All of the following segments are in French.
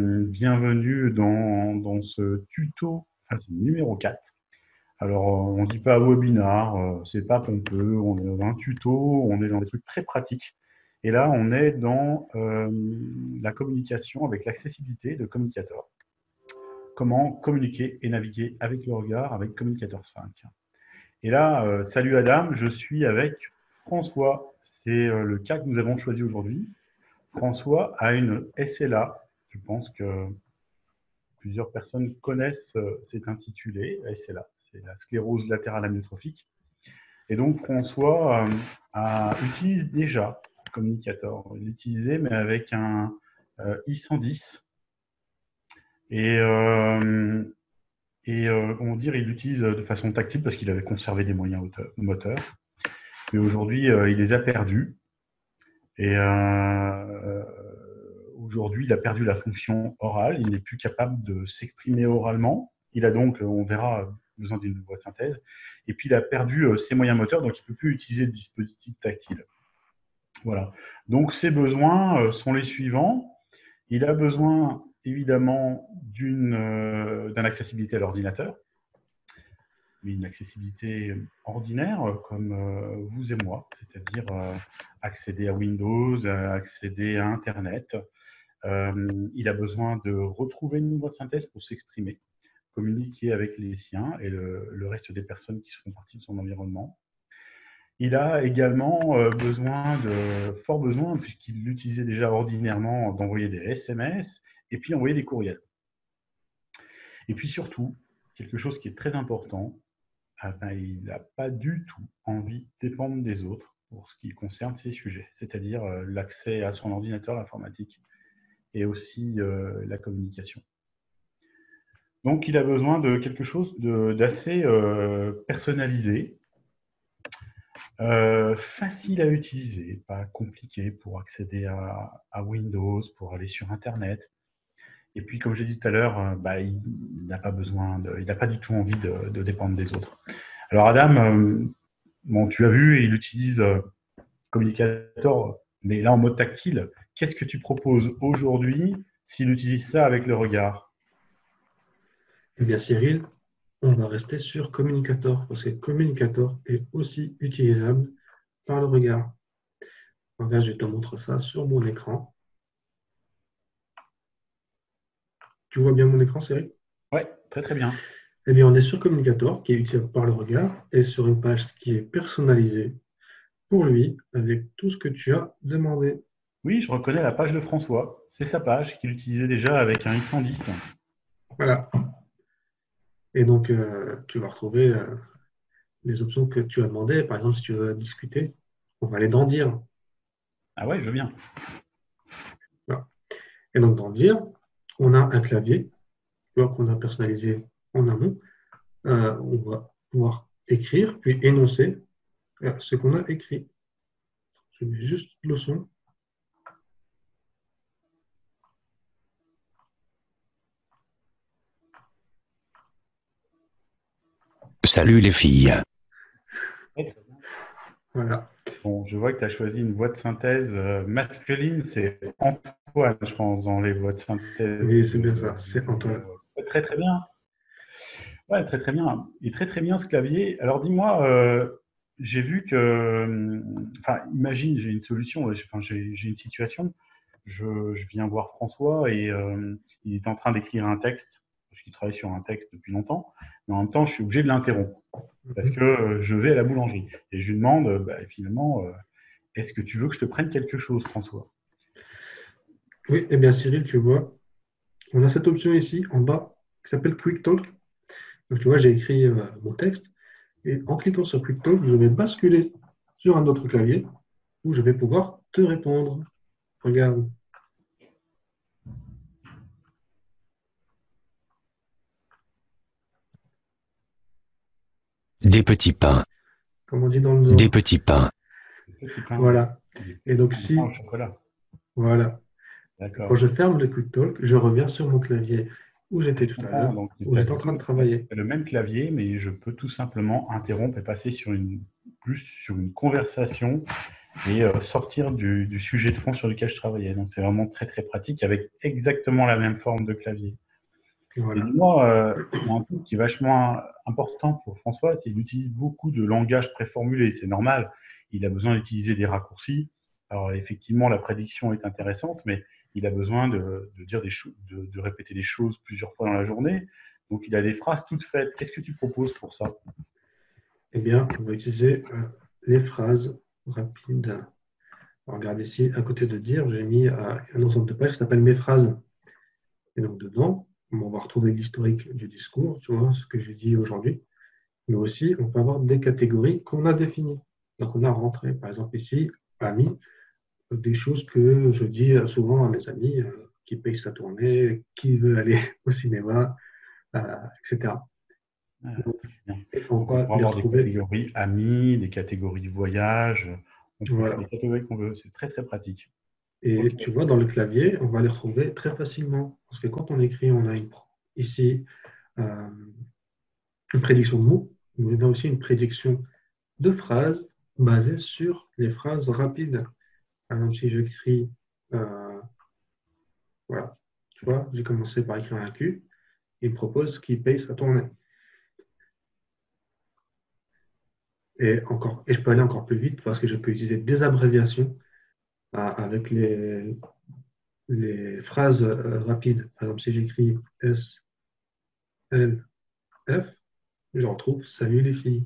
bienvenue dans ce tuto, enfin c'est le numéro 4. Alors, on ne dit pas webinar, c'est pas pompeux, on est dans un tuto, on est dans des trucs très pratiques. Et là, on est dans la communication avec l'accessibilité de Communicator. Comment communiquer et naviguer avec le regard avec Communicator 5. Et là, salut Adam, je suis avec François. C'est le cas que nous avons choisi aujourd'hui. François a une SLA. Je pense que plusieurs personnes connaissent cet intitulé, SLA. C'est la sclérose latérale amyotrophique. Et donc, François utilise déjà Communicator. Il l'utilisait, mais avec un I110. Comment dire, il l'utilise de façon tactile parce qu'il avait conservé des moyens moteurs. Mais aujourd'hui, il les a perdus. Et aujourd'hui, il a perdu la fonction orale. Il n'est plus capable de s'exprimer oralement. Il a donc, on verra, besoin d'une voix de synthèse. Et puis, il a perdu ses moyens moteurs, donc il ne peut plus utiliser de dispositif tactile. Voilà. Donc, ses besoins sont les suivants. Il a besoin, évidemment, d'une accessibilité à l'ordinateur, mais une accessibilité ordinaire, comme vous et moi, c'est-à-dire accéder à Windows, accéder à Internet. Il a besoin de retrouver une voix de synthèse pour s'exprimer, communiquer avec les siens et le reste des personnes qui font partie de son environnement. Il a également fort besoin, puisqu'il l'utilisait déjà ordinairement, d'envoyer des SMS et puis envoyer des courriels. Et puis surtout, quelque chose qui est très important, il n'a pas du tout envie de dépendre des autres pour ce qui concerne ces sujets, c'est-à-dire l'accès à son ordinateur, l'informatique, et aussi la communication. Donc, il a besoin de quelque chose d'assez personnalisé, facile à utiliser, pas compliqué pour accéder à Windows, pour aller sur Internet. Et puis, comme j'ai dit tout à l'heure, il n'a pas il n'a pas du tout envie de dépendre des autres. Alors, Adam, bon, tu as vu, il utilise Communicator, mais là en mode tactile. Qu'est-ce que tu proposes aujourd'hui s'il utilise ça avec le regard? Eh bien, Cyril, on va rester sur Communicator, parce que Communicator est aussi utilisable par le regard. Regarde, je te montre ça sur mon écran. Tu vois bien mon écran, Cyril? Oui, très très bien. Eh bien, on est sur Communicator, qui est utilisable par le regard, et sur une page qui est personnalisée pour lui, avec tout ce que tu as demandé. Oui, je reconnais la page de François. C'est sa page qu'il utilisait déjà avec un X110. Voilà. Et donc, tu vas retrouver les options que tu as demandées. Par exemple, si tu veux discuter, on va aller dans Dire. Ah ouais, je veux bien. Voilà. Et donc, dans Dire, on a un clavier qu'on a personnalisé en amont. On va pouvoir écrire, puis énoncer ce qu'on a écrit. Je mets juste le son. Salut les filles. Voilà. Bon, je vois que tu as choisi une voix de synthèse masculine. C'est Antoine, je pense, dans les voix de synthèse. Oui, c'est bien ça, c'est Antoine. Très très bien. Ouais, très très bien. Et très très bien ce clavier. Alors dis-moi, j'ai vu que, enfin, imagine, j'ai une solution, enfin, j'ai une situation. Je viens voir François et il est en train d'écrire un texte, parce qu'il travaille sur un texte depuis longtemps, mais en même temps, je suis obligé de l'interrompre, parce que je vais à la boulangerie. Et je lui demande, finalement, est-ce que tu veux que je te prenne quelque chose, François? Oui, eh bien Cyril, tu vois, on a cette option ici en bas qui s'appelle Quick Talk. Donc tu vois, j'ai écrit mon texte et en cliquant sur Quick Talk, je vais basculer sur un autre clavier où je vais pouvoir te répondre. Regarde. Des petits pains. Comme on dit dans le Des Nord. petits pains. Des petits pains, Voilà. des Et petits donc pains de pain si, au chocolat. voilà, quand D'accord. je ferme le Quick Talk, je reviens sur mon clavier où j'étais Je tout à comprends. l'heure, Donc, tu où as j'étais en train de travailler. le même clavier, mais je peux tout simplement interrompre et passer plus sur une conversation et sortir du sujet de fond sur lequel je travaillais. Donc, c'est vraiment très, très pratique avec exactement la même forme de clavier. Et Voilà. dis-moi, il y a un truc qui est vachement important pour François, c'est qu'il utilise beaucoup de langage préformulé. C'est normal, il a besoin d'utiliser des raccourcis. Alors, effectivement, la prédiction est intéressante, mais il a besoin de dire des choses, de répéter des choses plusieurs fois dans la journée. Donc, il a des phrases toutes faites. Qu'est-ce que tu proposes pour ça? Eh bien, on va utiliser les phrases rapides. Alors, regarde ici, à côté de dire, j'ai mis un ensemble de pages qui s'appelle mes phrases. Et donc, dedans, on va retrouver l'historique du discours, tu vois, ce que j'ai dit aujourd'hui. Mais aussi, on peut avoir des catégories qu'on a définies. Donc, on a rentré, par exemple, ici, amis, des choses que je dis souvent à mes amis, qui paye sa tournée, qui veut aller au cinéma, etc. Ah, Donc, très bien. on Donc, on va pourra les avoir des retrouver. catégories amis, des catégories voyage. On peut faire Voilà. les catégories qu'on veut. C'est très, très pratique. Ok. Et tu vois, dans le clavier, on va les retrouver très facilement. Parce que quand on écrit, on a ici euh, une prédiction de mots, mais on a aussi une prédiction de phrases basées sur les phrases rapides. Par exemple, si j'écris, euh, voilà, tu vois, j'ai commencé par écrire un Q, il me propose qu'il paye sa tournée. Et je peux aller encore plus vite parce que je peux utiliser des abréviations avec les phrases rapides. Par exemple, si j'écris S, L, F, je retrouve salut les filles.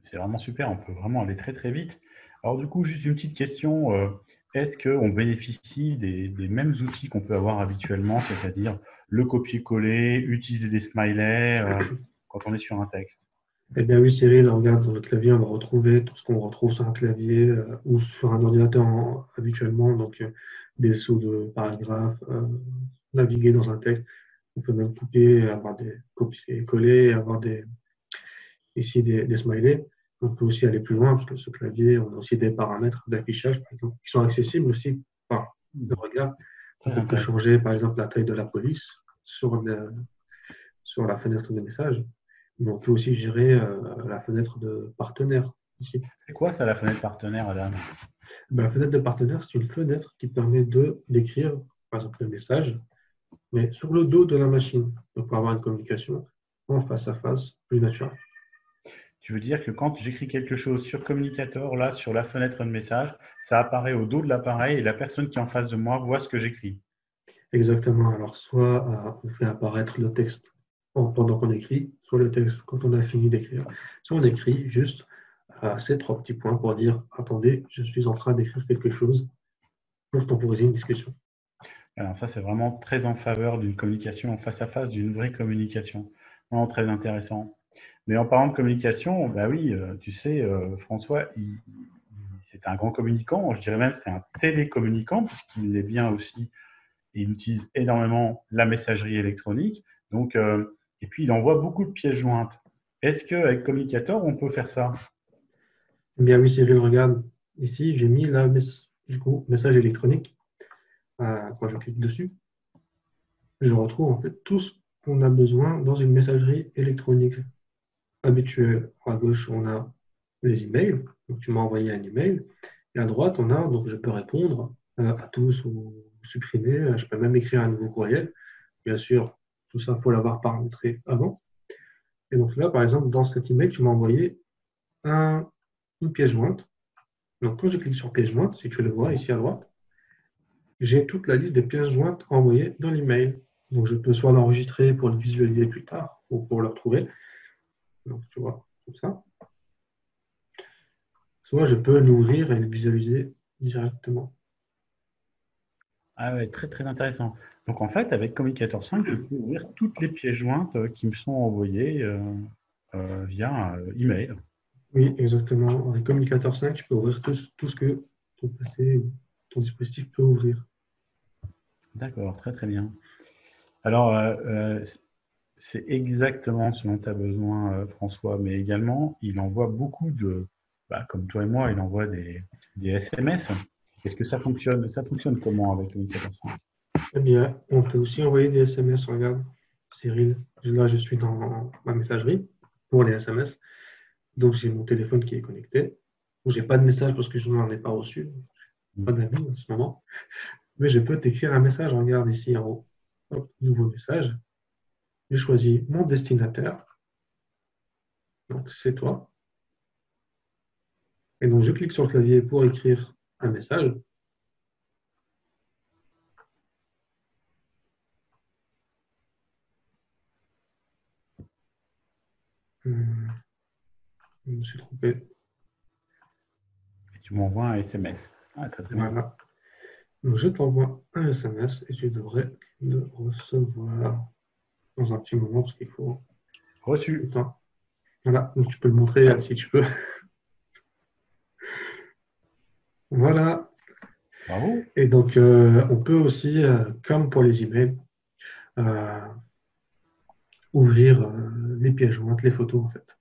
C'est vraiment super, on peut vraiment aller très très vite. Alors du coup, juste une petite question, est-ce qu'on bénéficie des mêmes outils qu'on peut avoir habituellement, c'est-à-dire le copier-coller, utiliser des smileys quand on est sur un texte? Eh bien oui, Cyril, regarde, dans le clavier, on va retrouver tout ce qu'on retrouve sur un clavier ou sur un ordinateur habituellement, donc des sauts de paragraphes, naviguer dans un texte. On peut même couper, avoir des copier-coller, avoir ici des smileys. On peut aussi aller plus loin, parce que ce clavier, on a aussi des paramètres d'affichage, par exemple, qui sont accessibles aussi par le regard. Très Donc on peut intéressant. changer, par exemple, la taille de la police sur la fenêtre de message. Mais on peut aussi gérer la fenêtre de partenaire ici. C'est quoi ça, la fenêtre partenaire, Adam? Ben, la fenêtre de partenaire, c'est une fenêtre qui permet d'écrire, par exemple, le message, mais sur le dos de la machine, donc pour avoir une communication en face à face plus naturelle. Tu veux dire que quand j'écris quelque chose sur Communicator, là, sur la fenêtre de message, ça apparaît au dos de l'appareil et la personne qui est en face de moi voit ce que j'écris. Exactement. Alors, soit on fait apparaître le texte pendant qu'on écrit, soit le texte quand on a fini d'écrire, soit on écrit juste ces trois petits points pour dire, attendez, je suis en train d'écrire quelque chose pour temporiser une discussion. Alors ça, c'est vraiment très en faveur d'une communication en face à face, d'une vraie communication. Vraiment très intéressant. Mais en parlant de communication, bah oui, tu sais, François, c'est un grand communicant. Je dirais même c'est un télécommunicant puisqu'il est bien aussi. Et il utilise énormément la messagerie électronique. Donc, et puis, il envoie beaucoup de pièces jointes. Est-ce qu'avec Communicator, on peut faire ça? Eh bien oui, Cyril, regarde, ici, j'ai mis du coup, message électronique. Quand je clique dessus, je retrouve en fait tout ce qu'on a besoin dans une messagerie électronique habituelle. À gauche, on a les emails. Donc, tu m'as envoyé un email. Et à droite, on a, donc je peux répondre à tous ou supprimer. Je peux même écrire un nouveau courriel. Bien sûr, tout ça, il faut l'avoir paramétré avant. Et donc là, par exemple, dans cet email, tu m'as envoyé une pièce jointe. Donc, quand je clique sur pièce jointe, si tu le vois ici à droite, j'ai toute la liste des pièces jointes envoyées dans l'email. Donc, je peux soit l'enregistrer pour le visualiser plus tard ou pour le retrouver. Donc, tu vois, comme ça. Soit je peux l'ouvrir et le visualiser directement. Ah ouais, très très intéressant. Donc en fait, avec Communicator 5, je peux ouvrir toutes les pièces jointes qui me sont envoyées via email. Oui, exactement. Avec Communicator 5, tu peux ouvrir tout ce que ton PC ou ton dispositif peut ouvrir. D'accord, très très bien. Alors, c'est exactement ce dont tu as besoin, François, mais également, il envoie beaucoup de, bah, comme toi et moi, il envoie des SMS. Est-ce que ça fonctionne? Ça fonctionne comment avec Communicator 5? Eh bien, on peut aussi envoyer des SMS. Regarde, Cyril, là, je suis dans ma messagerie pour les SMS. Donc, j'ai mon téléphone qui est connecté. Bon, j'ai pas de message parce que je n'en ai pas reçu. Pas d'amis en ce moment. Mais je peux t'écrire un message. Regarde ici en haut. Hop, nouveau message. Je choisis mon destinataire. Donc, c'est toi. Et donc, je clique sur le clavier pour écrire un message. Je me suis trompé. Et tu m'envoies un SMS. Ah, très bien. Voilà. Donc, je t'envoie un SMS et tu devrais le recevoir dans un petit moment parce qu'il faut Reçu. du temps. Voilà. Donc, tu peux le montrer si tu veux. Voilà. Bravo. Et donc, on peut aussi, comme pour les emails, ouvrir les pièces jointes, les photos en fait.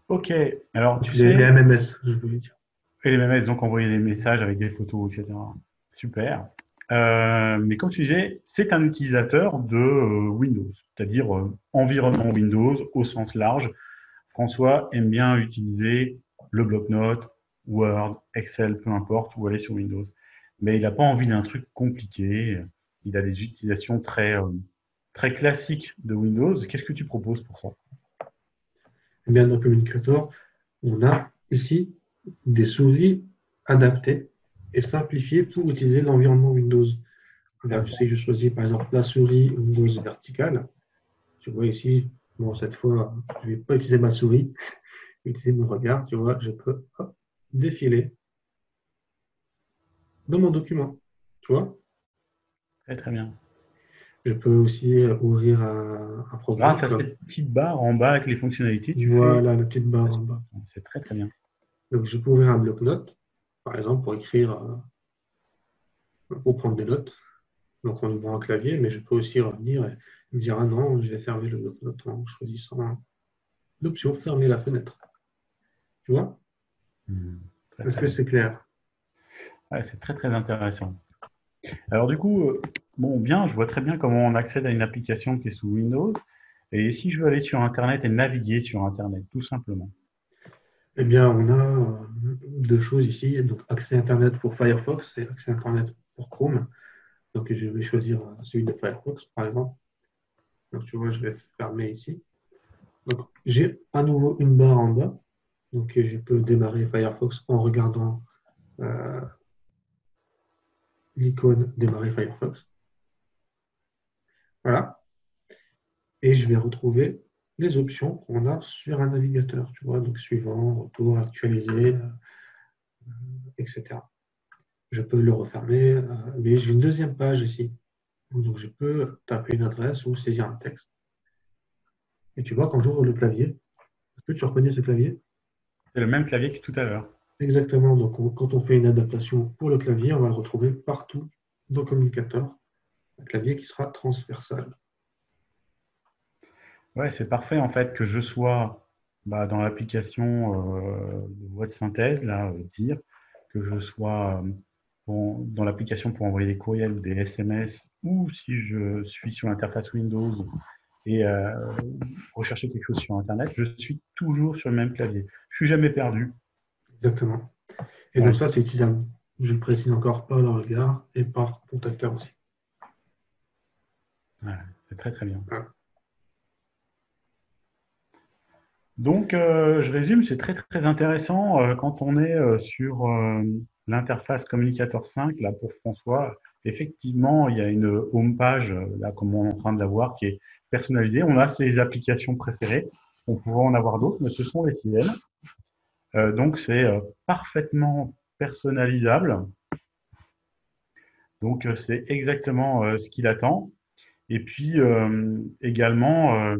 Ok. Alors, tu Les sais, MMS, je voulais dire. et les MMS, donc envoyer des messages avec des photos, etc. Super. Mais comme tu disais, c'est un utilisateur de Windows, c'est-à-dire environnement Windows au sens large. François aime bien utiliser le bloc-notes, Word, Excel, peu importe, ou aller sur Windows. Mais il n'a pas envie d'un truc compliqué. Il a des utilisations très classiques de Windows. Qu'est-ce que tu proposes pour ça? Eh bien, dans Communicator, on a ici des souris adaptées et simplifiées pour utiliser l'environnement Windows. Regarde, si je choisis par exemple la souris Windows verticale, tu vois ici, bon, cette fois, je ne vais pas utiliser ma souris, je vais utiliser mon regard, tu vois, je peux hop, défiler dans mon document, tu vois. Très bien. Je peux aussi ouvrir un programme Grâce à comme, cette petite barre en bas avec les fonctionnalités, tu fais. voilà, la petite barre en bas. C'est très bien. Donc, je peux ouvrir un bloc-notes, par exemple, pour écrire, pour prendre des notes. Donc, on ouvre un clavier, mais je peux aussi revenir et me dire, ah non, je vais fermer le bloc-notes en choisissant l'option fermer la fenêtre. Tu vois? Est-ce Très que bien. c'est clair? Ouais, c'est très intéressant. Alors du coup, bon, bien, je vois très bien comment on accède à une application qui est sous Windows. Et si je veux aller sur Internet et naviguer sur Internet, tout simplement. Eh bien, on a deux choses ici. Donc, accès Internet pour Firefox et accès Internet pour Chrome. Donc, je vais choisir celui de Firefox, par exemple. Donc, tu vois, je vais fermer ici. Donc, j'ai à nouveau une barre en bas. Donc, je peux démarrer Firefox en regardant l'icône démarrer Firefox. Voilà. Et je vais retrouver les options qu'on a sur un navigateur. Tu vois, donc suivant, retour, actualisé, etc. Je peux le refermer, mais j'ai une deuxième page ici. Donc, je peux taper une adresse ou saisir un texte. Et tu vois, quand j'ouvre le clavier, est-ce que tu reconnais ce clavier? C'est le même clavier que tout à l'heure. Exactement. Donc, quand on fait une adaptation pour le clavier, on va le retrouver partout dans Communicator. Un clavier qui sera transversal. Ouais, c'est parfait en fait que je sois dans l'application de voix de synthèse, là, dire, que je sois dans l'application pour envoyer des courriels ou des SMS, ou si je suis sur l'interface Windows et rechercher quelque chose sur Internet, je suis toujours sur le même clavier. Je suis jamais perdu. Exactement. Et Ouais, donc, ça, c'est utilisable, je le précise encore, par le regard et par contacteur aussi. ouais, c'est très bien. Voilà. Donc, je résume, c'est très intéressant quand on est sur l'interface Communicator 5, là pour François. Effectivement, il y a une home page, là comme on est en train de la voir, qui est personnalisée. On a ses applications préférées. On pourrait en avoir d'autres, mais ce sont les siennes. Donc, c'est parfaitement personnalisable. Donc, c'est exactement ce qu'il attend. Et puis, également,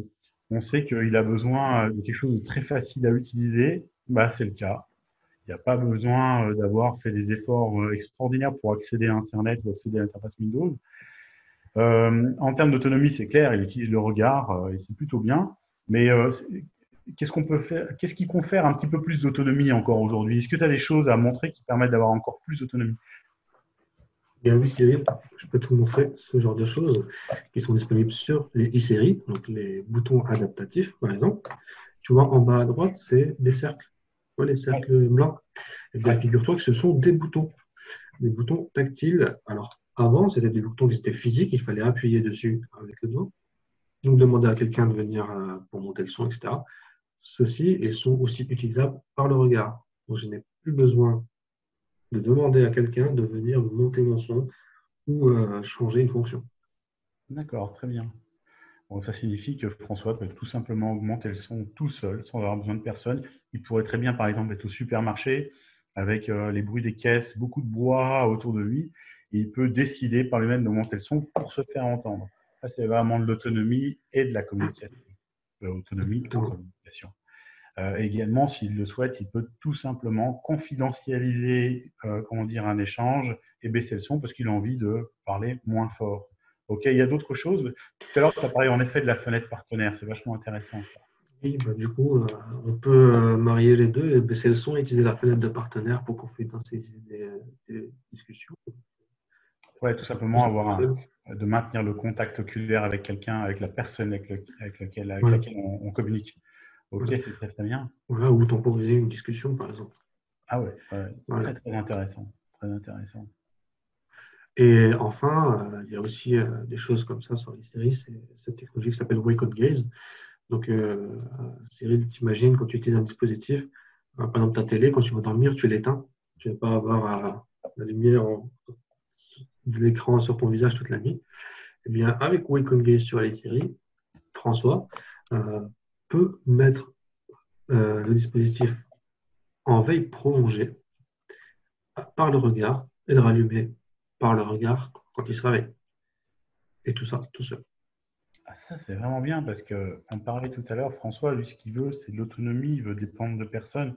on sait qu'il a besoin de quelque chose de très facile à utiliser. C'est le cas. Il n'y a pas besoin d'avoir fait des efforts extraordinaires pour accéder à Internet ou accéder à l'interface Windows. En termes d'autonomie, c'est clair, il utilise le regard et c'est plutôt bien. Mais qu'est-ce qu'on peut faire? Qu'est-ce qui confère un petit peu plus d'autonomie encore aujourd'hui? Est-ce que tu as des choses à montrer qui permettent d'avoir encore plus d'autonomie? Bien oui, Cyril, je peux te montrer ce genre de choses qui sont disponibles sur les e-séries, donc les boutons adaptatifs, par exemple. Tu vois, en bas à droite, c'est des cercles. vois les cercles blancs? Eh bien, Ouais. figure-toi que ce sont des boutons tactiles. Alors, avant, c'était des boutons qui étaient physiques, il fallait appuyer dessus avec le doigt. Donc, demander à quelqu'un de venir pour monter le son, etc. Ceux-ci, ils sont aussi utilisables par le regard. Donc, je n'ai plus besoin de demander à quelqu'un de venir me monter mon son ou changer une fonction. D'accord, très bien. Bon, ça signifie que François peut tout simplement augmenter le son tout seul, sans avoir besoin de personne. Il pourrait très bien, par exemple, être au supermarché avec les bruits des caisses, beaucoup de bois autour de lui. Et il peut décider par lui-même d'augmenter le son pour se faire entendre. Ça, c'est vraiment de l'autonomie et de la communication. L'autonomie en Exactement. communication. Également, s'il le souhaite, il peut tout simplement confidentialiser comment dire, un échange et baisser le son parce qu'il a envie de parler moins fort. Ok, il y a d'autres choses. Tout à l'heure, tu as parlé en effet de la fenêtre partenaire. C'est vachement intéressant, ça. Oui, bah, du coup, on peut marier les deux et baisser le son et utiliser la fenêtre de partenaire pour confidentialiser des discussions. Ouais, tout simplement de maintenir le contact oculaire avec quelqu'un, avec la personne avec Voilà. laquelle on communique. Ok, Voilà. c'est très très bien. Voilà, ou temporiser une discussion, par exemple. Ah ouais, ouais, c'est Voilà. très très intéressant. Très intéressant. Et enfin, il y a aussi des choses comme ça sur les séries. C'est cette technologie qui s'appelle Wake Up Gaze. Donc, Cyril, t'imagines quand tu utilises un dispositif, par exemple ta télé, quand tu vas dormir, tu l'éteins. Tu ne vas pas avoir la lumière de l'écran sur ton visage toute la nuit. Eh bien, avec Wake Up Gaze sur les séries, François euh, peut mettre le dispositif en veille prolongée par le regard et le rallumer par le regard quand il se réveille. Et tout ça, tout seul. Ah, ça, c'est vraiment bien parce qu'on parlait tout à l'heure, François, lui, ce qu'il veut, c'est de l'autonomie, il veut dépendre de personne.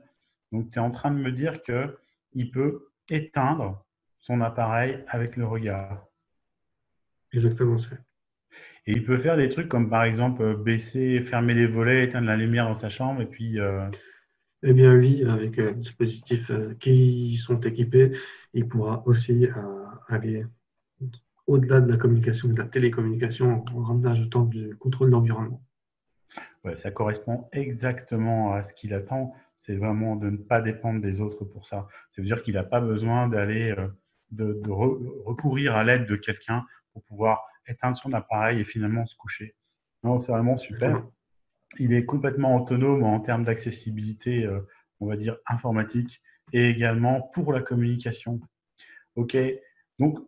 Donc, tu es en train de me dire qu'il peut éteindre son appareil avec le regard. Exactement ça. Et il peut faire des trucs comme, par exemple, baisser, fermer les volets, éteindre la lumière dans sa chambre, et puis, Eh bien oui, avec des dispositifs qui sont équipés, il pourra aussi aller au-delà de la communication, de la télécommunication, en ajoutant du contrôle d'environnement. ouais, ça correspond exactement à ce qu'il attend. C'est vraiment de ne pas dépendre des autres pour ça. Ça veut dire qu'il n'a pas besoin d'aller, recourir à l'aide de quelqu'un pour pouvoir éteindre son appareil et finalement se coucher. Non, c'est vraiment super. Exactement. Il est complètement autonome en termes d'accessibilité, on va dire, informatique et également pour la communication. OK. Donc,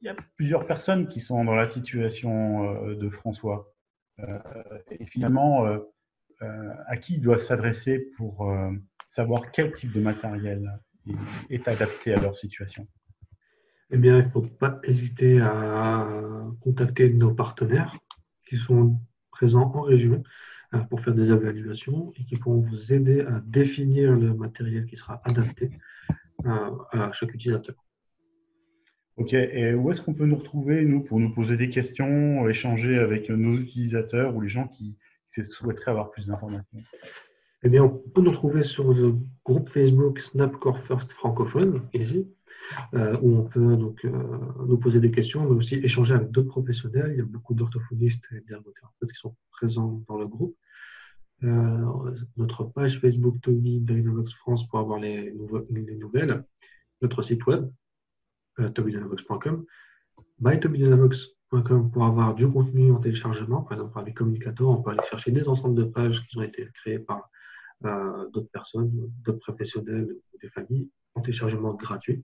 il y a plusieurs personnes qui sont dans la situation de François. Et finalement, à qui il doit s'adresser pour savoir quel type de matériel est adapté à leur situation. Eh bien, il ne faut pas hésiter à contacter nos partenaires qui sont présents en région pour faire des évaluations et qui pourront vous aider à définir le matériel qui sera adapté à chaque utilisateur. OK. Et où est-ce qu'on peut nous retrouver, nous, pour nous poser des questions, échanger avec nos utilisateurs ou les gens qui souhaiteraient avoir plus d'informations? Eh bien, on peut nous retrouver sur le groupe Facebook Snapcore First francophone, ici, où on peut donc nous poser des questions, mais aussi échanger avec d'autres professionnels. Il y a beaucoup d'orthophonistes et d'ergothérapeutes qui sont présents dans le groupe. Notre page Facebook Tobii Dynavox France pour avoir les nouvelles, notre site web, tobiidynavox.com, mytobiidynavox.com pour avoir du contenu en téléchargement, par exemple avec Communicator, on peut aller chercher des ensembles de pages qui ont été créées par d'autres personnes, d'autres professionnels ou des familles en téléchargement gratuit.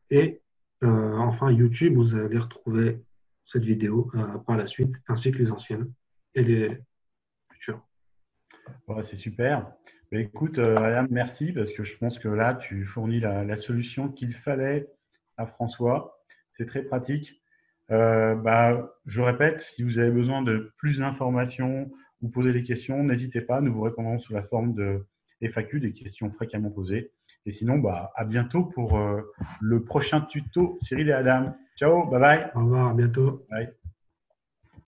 Et enfin, YouTube, vous allez retrouver cette vidéo par la suite, ainsi que les anciennes et les futures. Ouais, c'est super. Mais écoute, Adam, merci parce que je pense que là, tu fournis la solution qu'il fallait à François. C'est très pratique. Je répète, si vous avez besoin de plus d'informations ou poser des questions, n'hésitez pas. Nous vous répondrons sous la forme de FAQ, des questions fréquemment posées. Et sinon, à bientôt pour le prochain tuto. Cyril et Adam. Ciao, bye bye. Au revoir, à bientôt. Bye.